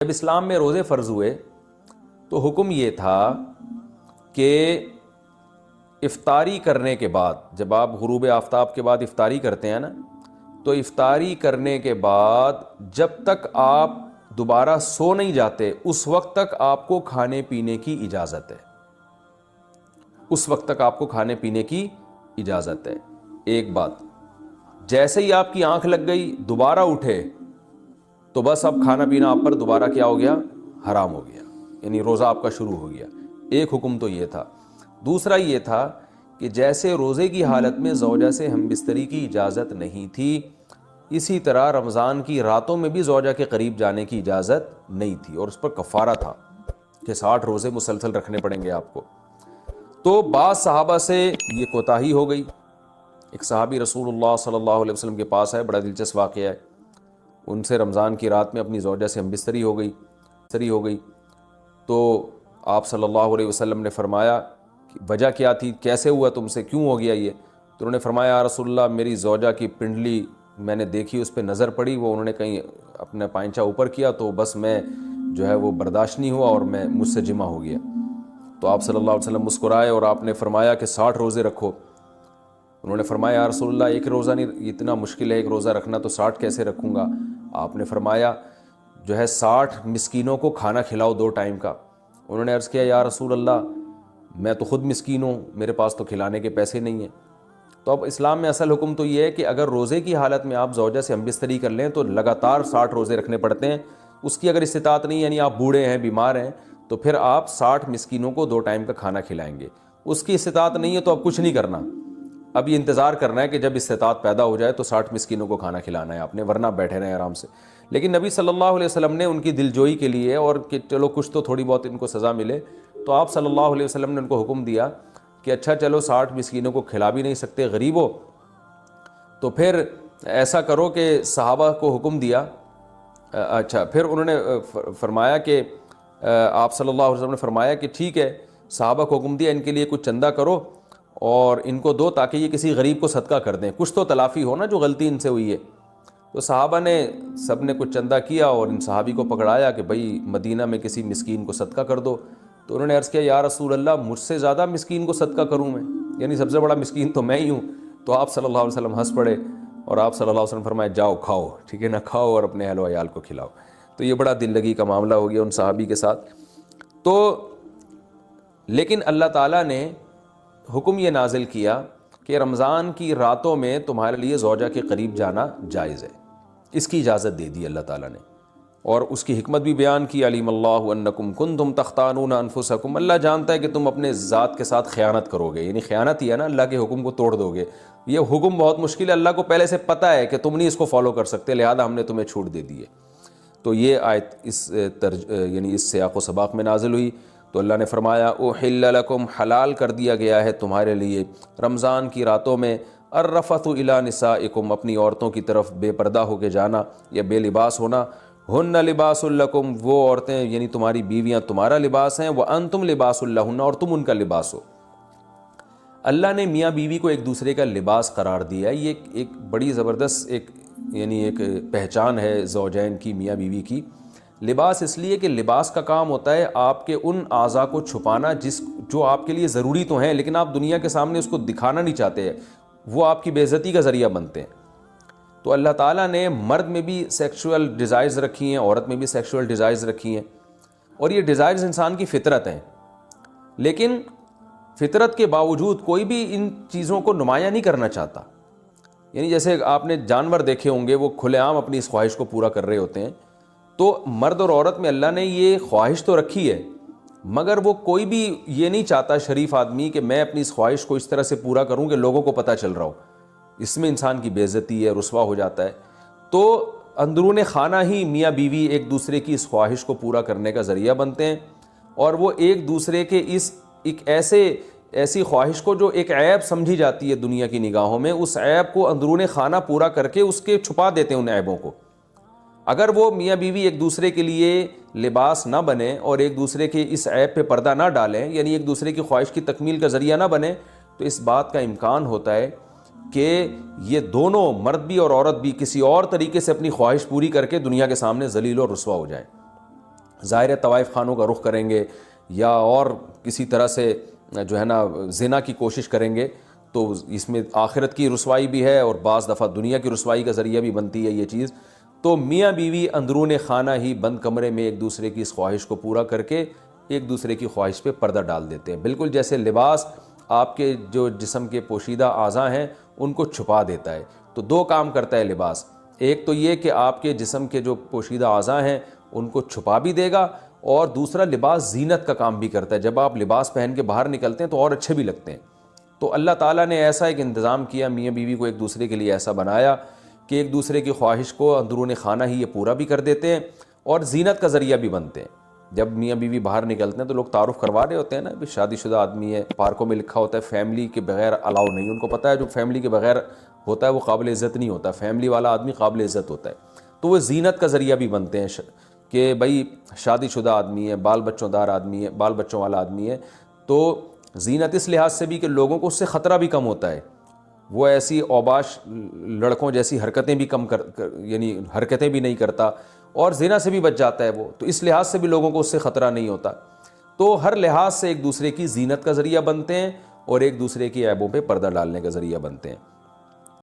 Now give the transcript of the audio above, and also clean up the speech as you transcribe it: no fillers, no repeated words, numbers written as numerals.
جب اسلام میں روزے فرض ہوئے تو حکم یہ تھا کہ افطاری کرنے کے بعد، جب آپ غروب آفتاب کے بعد افطاری کرتے ہیں نا، تو افطاری کرنے کے بعد جب تک آپ دوبارہ سو نہیں جاتے اس وقت تک آپ کو کھانے پینے کی اجازت ہے، اس وقت تک آپ کو کھانے پینے کی اجازت ہے۔ ایک بات، جیسے ہی آپ کی آنکھ لگ گئی دوبارہ اٹھے تو بس اب کھانا پینا آپ پر دوبارہ کیا ہو گیا؟ حرام ہو گیا، یعنی روزہ آپ کا شروع ہو گیا۔ ایک حکم تو یہ تھا۔ دوسرا یہ تھا کہ جیسے روزے کی حالت میں زوجہ سے ہم بستری کی اجازت نہیں تھی، اسی طرح رمضان کی راتوں میں بھی زوجہ کے قریب جانے کی اجازت نہیں تھی، اور اس پر کفارہ تھا کہ 60 روزے مسلسل رکھنے پڑیں گے آپ کو۔ تو بعض صحابہ سے یہ کوتاہی ہو گئی۔ ایک صحابی رسول اللہ صلی اللہ علیہ وسلم کے پاس ہے، بڑا دلچسپ واقعہ ہے۔ ان سے رمضان کی رات میں اپنی زوجہ سے ہم بستری ہو گئی تو آپ صلی اللہ علیہ وسلم نے فرمایا کہ وجہ کیا تھی، کیسے ہوا تم سے، کیوں ہو گیا یہ؟ تو انہوں نے فرمایا یا رسول اللہ، میری زوجہ کی پنڈلی میں نے دیکھی، اس پہ نظر پڑی، وہ انہوں نے کہیں اپنا پائنچہ اوپر کیا تو بس میں جو ہے وہ برداشت نہیں ہوا اور میں مجھ سے جمع ہو گیا۔ تو آپ صلی اللہ علیہ وسلم مسکرائے اور آپ نے فرمایا کہ 60 روزے رکھو۔ انہوں نے فرمایا یا رسول اللہ، ایک روزہ نہیں، اتنا مشکل ہے ایک روزہ رکھنا، تو 60 کیسے رکھوں گا؟ آپ نے فرمایا جو ہے 60 مسکینوں کو کھانا کھلاؤ 2 ٹائم کا۔ انہوں نے عرض کیا یا رسول اللہ، میں تو خود مسکین ہوں، میرے پاس تو کھلانے کے پیسے نہیں ہیں۔ تو اب اسلام میں اصل حکم تو یہ ہے کہ اگر روزے کی حالت میں آپ زوجہ سے ہم بستری کر لیں تو لگاتار 60 روزے رکھنے پڑتے ہیں۔ اس کی اگر استطاعت نہیں، یعنی آپ بوڑھے ہیں، بیمار ہیں، تو پھر آپ 60 مسکینوں کو 2 ٹائم کا کھانا کھلائیں گے۔ اس کی استطاعت نہیں ہے تو اب کچھ نہیں کرنا، اب یہ انتظار کرنا ہے کہ جب استطاعت پیدا ہو جائے تو 60 مسکینوں کو کھانا کھلانا ہے آپ نے، ورنہ بیٹھے رہیں آرام سے۔ لیکن نبی صلی اللہ علیہ وسلم نے ان کی دلجوئی کے لیے، اور کہ چلو کچھ تو تھوڑی بہت ان کو سزا ملے، تو آپ صلی اللہ علیہ وسلم نے ان کو حکم دیا کہ اچھا چلو 60 مسکینوں کو کھلا بھی نہیں سکتے، غریب ہو، تو پھر ایسا کرو کہ صحابہ کو حکم دیا۔ اچھا پھر انہوں نے فرمایا کہ آپ صلی اللہ علیہ وسلم نے فرمایا کہ ٹھیک ہے، صحابہ کو حکم دیا ان کے لیے کچھ چندہ کرو اور ان کو دو تاکہ یہ کسی غریب کو صدقہ کر دیں، کچھ تو تلافی ہو نا جو غلطی ان سے ہوئی ہے۔ تو صحابہ نے سب نے کچھ چندہ کیا اور ان صحابی کو پکڑایا کہ بھائی مدینہ میں کسی مسکین کو صدقہ کر دو۔ تو انہوں نے عرض کیا یا رسول اللہ، مجھ سے زیادہ مسکین کو صدقہ کروں میں، یعنی سب سے بڑا مسکین تو میں ہی ہوں۔ تو آپ صلی اللہ علیہ وسلم ہنس پڑے اور آپ صلی اللہ علیہ وسلم فرمایا جاؤ کھاؤ، ٹھیک ہے نا، کھاؤ اور اپنے اہل و عیال کو کھلاؤ۔ تو یہ بڑا دل لگی کا معاملہ ہو گیا ان صحابی کے ساتھ۔ تو لیکن اللہ تعالیٰ نے حکم یہ نازل کیا کہ رمضان کی راتوں میں تمہارے لیے زوجہ کے قریب جانا جائز ہے، اس کی اجازت دے دی اللہ تعالیٰ نے، اور اس کی حکمت بھی بیان کی۔ علیم اللہ انکم کنتم تختانون انفسکم، اللہ جانتا ہے کہ تم اپنے ذات کے ساتھ خیانت کرو گے، یعنی خیانت ہی ہے نا، اللہ کے حکم کو توڑ دو گے۔ یہ حکم بہت مشکل ہے، اللہ کو پہلے سے پتہ ہے کہ تم نہیں اس کو فالو کر سکتے، لہذا ہم نے تمہیں چھوٹ دے دی ہے۔ تو یہ آیت یعنی اس سیاق و سباق میں نازل ہوئی۔ تو اللہ نے فرمایا احل لکم، حلال کر دیا گیا ہے تمہارے لیے رمضان کی راتوں میں، الرفث الی نسائکم، اپنی عورتوں کی طرف بے پردہ ہو کے جانا یا بے لباس ہونا۔ ہن لباس لکم، وہ عورتیں یعنی تمہاری بیویاں تمہارا لباس ہیں، وانتم لباس لہن، اور تم ان کا لباس ہو۔ اللہ نے میاں بیوی کو ایک دوسرے کا لباس قرار دیا ہے۔ یہ ایک بڑی زبردست ایک پہچان ہے زوجین کی، میاں بیوی کی۔ لباس اس لیے کہ لباس کا کام ہوتا ہے آپ کے ان اعضاء کو چھپانا جو آپ کے لیے ضروری تو ہیں لیکن آپ دنیا کے سامنے اس کو دکھانا نہیں چاہتے ہیں، وہ آپ کی بے عزتی کا ذریعہ بنتے ہیں۔ تو اللہ تعالیٰ نے مرد میں بھی سیکشول ڈیزائرز رکھی ہیں، عورت میں بھی سیکشول ڈیزائرز رکھی ہیں، اور یہ ڈیزائرز انسان کی فطرت ہیں، لیکن فطرت کے باوجود کوئی بھی ان چیزوں کو نمایاں نہیں کرنا چاہتا۔ یعنی جیسے آپ نے جانور دیکھے ہوں گے، وہ کھلے عام اپنی اس خواہش کو پورا کر رہے ہوتے ہیں۔ تو مرد اور عورت میں اللہ نے یہ خواہش تو رکھی ہے، مگر وہ کوئی بھی یہ نہیں چاہتا شریف آدمی کہ میں اپنی اس خواہش کو اس طرح سے پورا کروں کہ لوگوں کو پتہ چل رہا ہو۔ اس میں انسان کی بے عزتی ہے، رسوا ہو جاتا ہے۔ تو اندرون خانہ ہی میاں بیوی ایک دوسرے کی اس خواہش کو پورا کرنے کا ذریعہ بنتے ہیں، اور وہ ایک دوسرے کے ایک ایسی خواہش کو جو ایک عیب سمجھی جاتی ہے دنیا کی نگاہوں میں، اس عیب کو اندرون خانہ پورا کر کے اس کے چھپا دیتے ہیں ان عیبوں کو۔ اگر وہ میاں بیوی ایک دوسرے کے لیے لباس نہ بنے اور ایک دوسرے کے اس عیب پہ پردہ نہ ڈالیں، یعنی ایک دوسرے کی خواہش کی تکمیل کا ذریعہ نہ بنے، تو اس بات کا امکان ہوتا ہے کہ یہ دونوں مرد بھی اور عورت بھی کسی اور طریقے سے اپنی خواہش پوری کر کے دنیا کے سامنے ذلیل اور رسوا ہو جائیں۔ ظاہر طوائف خانوں کا رخ کریں گے یا اور کسی طرح سے جو ہے نا زنا کی کوشش کریں گے، تو اس میں آخرت کی رسوائی بھی ہے اور بعض دفعہ دنیا کی رسوائی کا ذریعہ بھی بنتی ہے یہ چیز۔ تو میاں بیوی اندرون خانہ ہی بند کمرے میں ایک دوسرے کی اس خواہش کو پورا کر کے ایک دوسرے کی خواہش پہ پردہ ڈال دیتے ہیں، بالکل جیسے لباس آپ کے جو جسم کے پوشیدہ اعضاء ہیں ان کو چھپا دیتا ہے۔ تو دو کام کرتا ہے لباس، ایک تو یہ کہ آپ کے جسم کے جو پوشیدہ اعضاء ہیں ان کو چھپا بھی دے گا، اور دوسرا لباس زینت کا کام بھی کرتا ہے، جب آپ لباس پہن کے باہر نکلتے ہیں تو اور اچھے بھی لگتے ہیں۔ تو اللہ تعالیٰ نے ایسا ایک انتظام کیا، میاں بیوی کو ایک دوسرے کے لیے ایسا بنایا کہ ایک دوسرے کی خواہش کو اندرون خانہ ہی یہ پورا بھی کر دیتے ہیں اور زینت کا ذریعہ بھی بنتے ہیں۔ جب میاں بیوی باہر نکلتے ہیں تو لوگ تعارف کروا رہے ہوتے ہیں نا، شادی شدہ آدمی ہے، پارکوں میں لکھا ہوتا ہے فیملی کے بغیر الاؤ نہیں، ان کو پتہ ہے جو فیملی کے بغیر ہوتا ہے وہ قابل عزت نہیں ہوتا، فیملی والا آدمی قابل عزت ہوتا ہے۔ تو وہ زینت کا ذریعہ بھی بنتے ہیں کہ بھائی شادی شدہ آدمی ہے، بال بچوں دار آدمی ہے، بال بچوں والا آدمی ہے، تو زینت اس لحاظ سے بھی کہ لوگوں کو اس سے خطرہ بھی کم ہوتا ہے، وہ ایسی اوباش لڑکوں جیسی حرکتیں بھی یعنی حرکتیں بھی نہیں کرتا، اور زنا سے بھی بچ جاتا ہے وہ، تو اس لحاظ سے بھی لوگوں کو اس سے خطرہ نہیں ہوتا۔ تو ہر لحاظ سے ایک دوسرے کی زینت کا ذریعہ بنتے ہیں اور ایک دوسرے کی عیبوں پہ پردہ ڈالنے کا ذریعہ بنتے ہیں۔